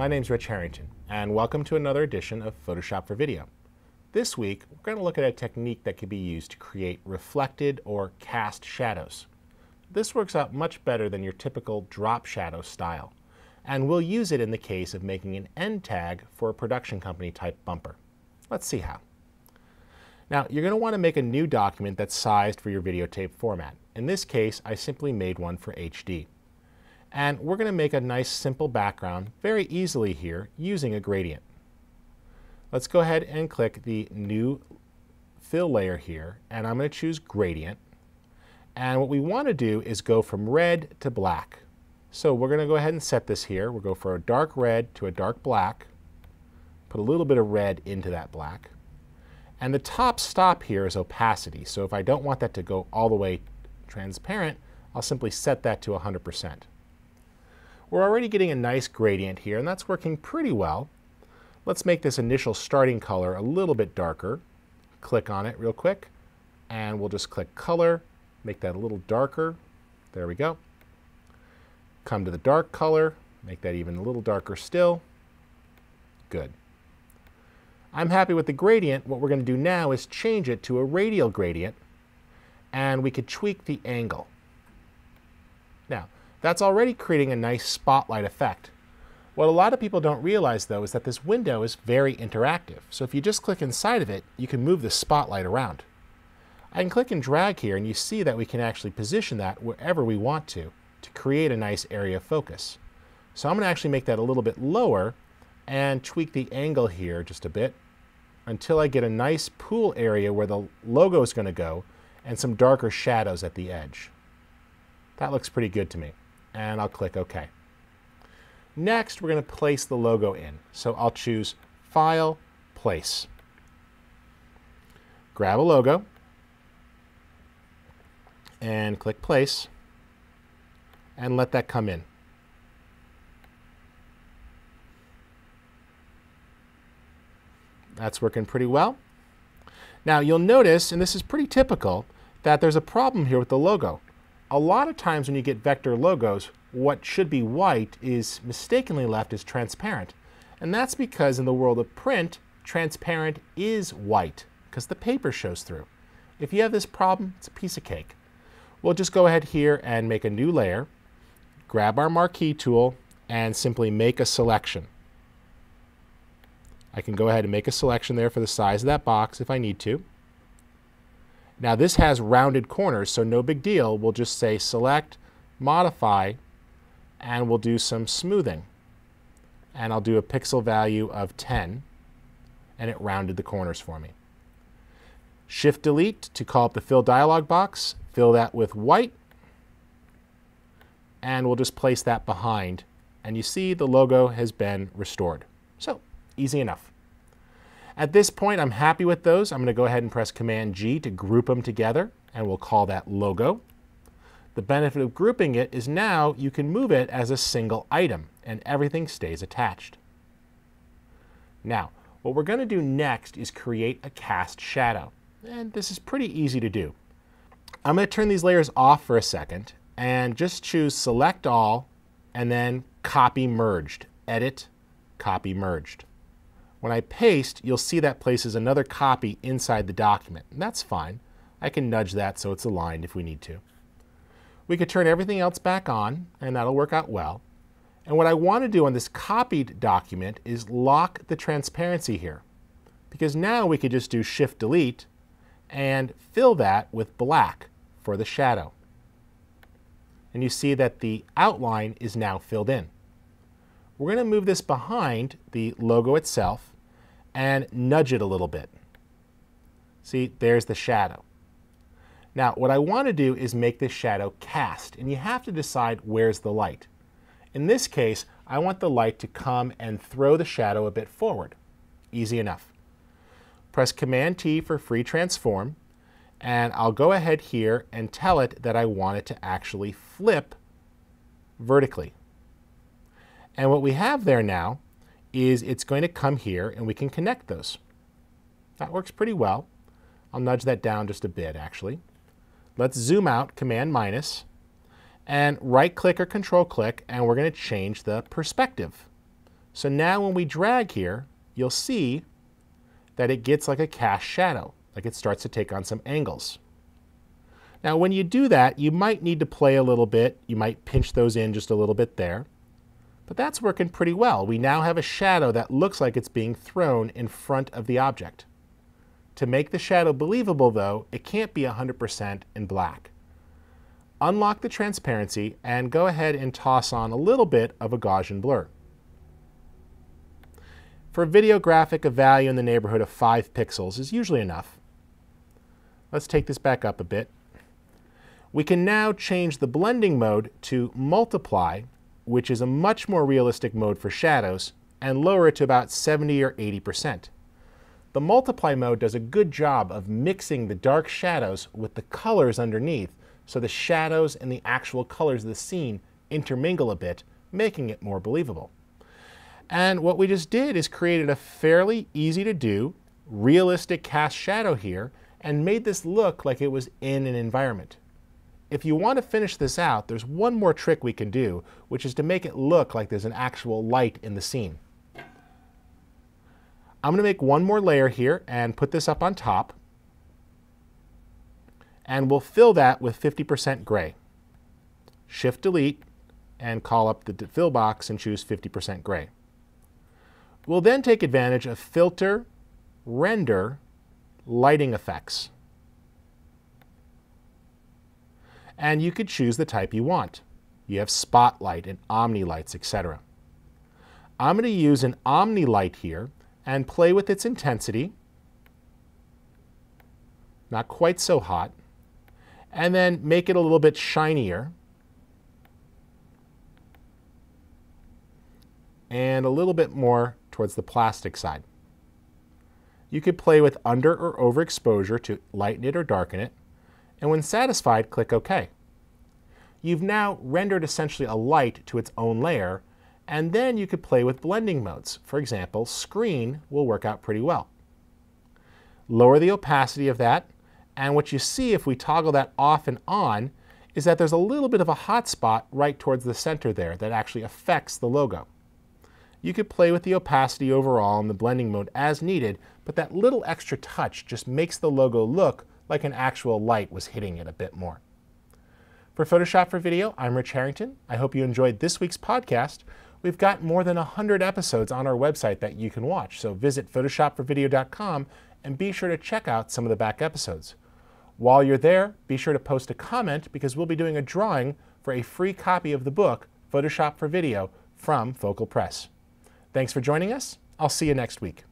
My name's Rich Harrington, and welcome to another edition of Photoshop for Video. This week, we're going to look at a technique that can be used to create reflected or cast shadows. This works out much better than your typical drop shadow style, and we'll use it in the case of making an end tag for a production company type bumper. Let's see how. Now, you're going to want to make a new document that's sized for your videotape format. In this case, I simply made one for HD. And we're going to make a nice simple background very easily here using a gradient. Let's go ahead and click the new fill layer here, and I'm going to choose gradient. And what we want to do is go from red to black. So we're going to go ahead and set this here. We'll go for a dark red to a dark black, put a little bit of red into that black. And the top stop here is opacity. So if I don't want that to go all the way transparent, I'll simply set that to 100%. We're already getting a nice gradient here, and that's working pretty well. Let's make this initial starting color a little bit darker. Click on it real quick, and we'll just click color, make that a little darker. There we go. Come to the dark color, make that even a little darker still. Good. I'm happy with the gradient. What we're going to do now is change it to a radial gradient, and we could tweak the angle. Now, that's already creating a nice spotlight effect. What a lot of people don't realize, though, is that this window is very interactive. So if you just click inside of it, you can move the spotlight around. I can click and drag here, and you see that we can actually position that wherever we want to create a nice area of focus. So I'm going to actually make that a little bit lower and tweak the angle here just a bit until I get a nice pool area where the logo is going to go and some darker shadows at the edge. That looks pretty good to me. And I'll click OK. Next, we're going to place the logo in. So I'll choose File, Place. Grab a logo and click Place and let that come in. That's working pretty well. Now you'll notice, and this is pretty typical, that there's a problem here with the logo. A lot of times when you get vector logos, what should be white is mistakenly left as transparent. And that's because in the world of print, transparent is white because the paper shows through. If you have this problem, it's a piece of cake. We'll just go ahead here and make a new layer, grab our Marquee Tool, and simply make a selection. I can go ahead and make a selection there for the size of that box if I need to. Now this has rounded corners, so no big deal. We'll just say Select, Modify, and we'll do some smoothing. And I'll do a pixel value of 10, and it rounded the corners for me. Shift-Delete to call up the Fill dialog box, fill that with white, and we'll just place that behind. And you see the logo has been restored. So, easy enough. At this point, I'm happy with those. I'm going to go ahead and press Command-G to group them together, and we'll call that logo. The benefit of grouping it is now you can move it as a single item, and everything stays attached. Now, what we're going to do next is create a cast shadow, and this is pretty easy to do. I'm going to turn these layers off for a second, and just choose Select All, and then Copy Merged. Edit, Copy Merged. When I paste, you'll see that places another copy inside the document. And that's fine. I can nudge that so it's aligned if we need to. We could turn everything else back on, and that'll work out well. And what I want to do on this copied document is lock the transparency here. Because now we could just do Shift-Delete and fill that with black for the shadow. And you see that the outline is now filled in. We're going to move this behind the logo itself and nudge it a little bit. See, there's the shadow. Now, what I want to do is make this shadow cast, and you have to decide where's the light. In this case, I want the light to come and throw the shadow a bit forward. Easy enough. Press Command-T for Free Transform, and I'll go ahead here and tell it that I want it to actually flip vertically. And what we have there now is it's going to come here and we can connect those. That works pretty well. I'll nudge that down just a bit actually. Let's zoom out, Command minus, and right click or control click, and we're going to change the perspective. So now when we drag here, you'll see that it gets like a cast shadow, like it starts to take on some angles. Now when you do that, you might need to play a little bit. You might pinch those in just a little bit there. But that's working pretty well. We now have a shadow that looks like it's being thrown in front of the object. To make the shadow believable though, it can't be 100% in black. Unlock the transparency and go ahead and toss on a little bit of a Gaussian blur. For a video graphic, a value in the neighborhood of 5 pixels is usually enough. Let's take this back up a bit. We can now change the blending mode to multiply, which is a much more realistic mode for shadows, and lower it to about 70 or 80%. The multiply mode does a good job of mixing the dark shadows with the colors underneath, so the shadows and the actual colors of the scene intermingle a bit, making it more believable. And what we just did is created a fairly easy to do, realistic cast shadow here, and made this look like it was in an environment. If you want to finish this out, there's one more trick we can do, which is to make it look like there's an actual light in the scene. I'm going to make one more layer here and put this up on top. And we'll fill that with 50% gray. Shift-Delete and call up the fill box and choose 50% gray. We'll then take advantage of Filter, Render, Lighting Effects. And you could choose the type you want. You have Spotlight and Omni lights, etc. I'm going to use an Omni light here and play with its intensity. Not quite so hot. And then make it a little bit shinier. And a little bit more towards the plastic side. You could play with under or overexposure to lighten it or darken it. And when satisfied, click OK. You've now rendered essentially a light to its own layer, and then you could play with blending modes. For example, screen will work out pretty well. Lower the opacity of that, and what you see if we toggle that off and on is that there's a little bit of a hot spot right towards the center there that actually affects the logo. You could play with the opacity overall and the blending mode as needed, but that little extra touch just makes the logo look like an actual light was hitting it a bit more. For Photoshop for Video, I'm Rich Harrington. I hope you enjoyed this week's podcast. We've got more than 100 episodes on our website that you can watch, so visit photoshopforvideo.com and be sure to check out some of the back episodes. While you're there, be sure to post a comment because we'll be doing a drawing for a free copy of the book, Photoshop for Video, from Focal Press. Thanks for joining us. I'll see you next week.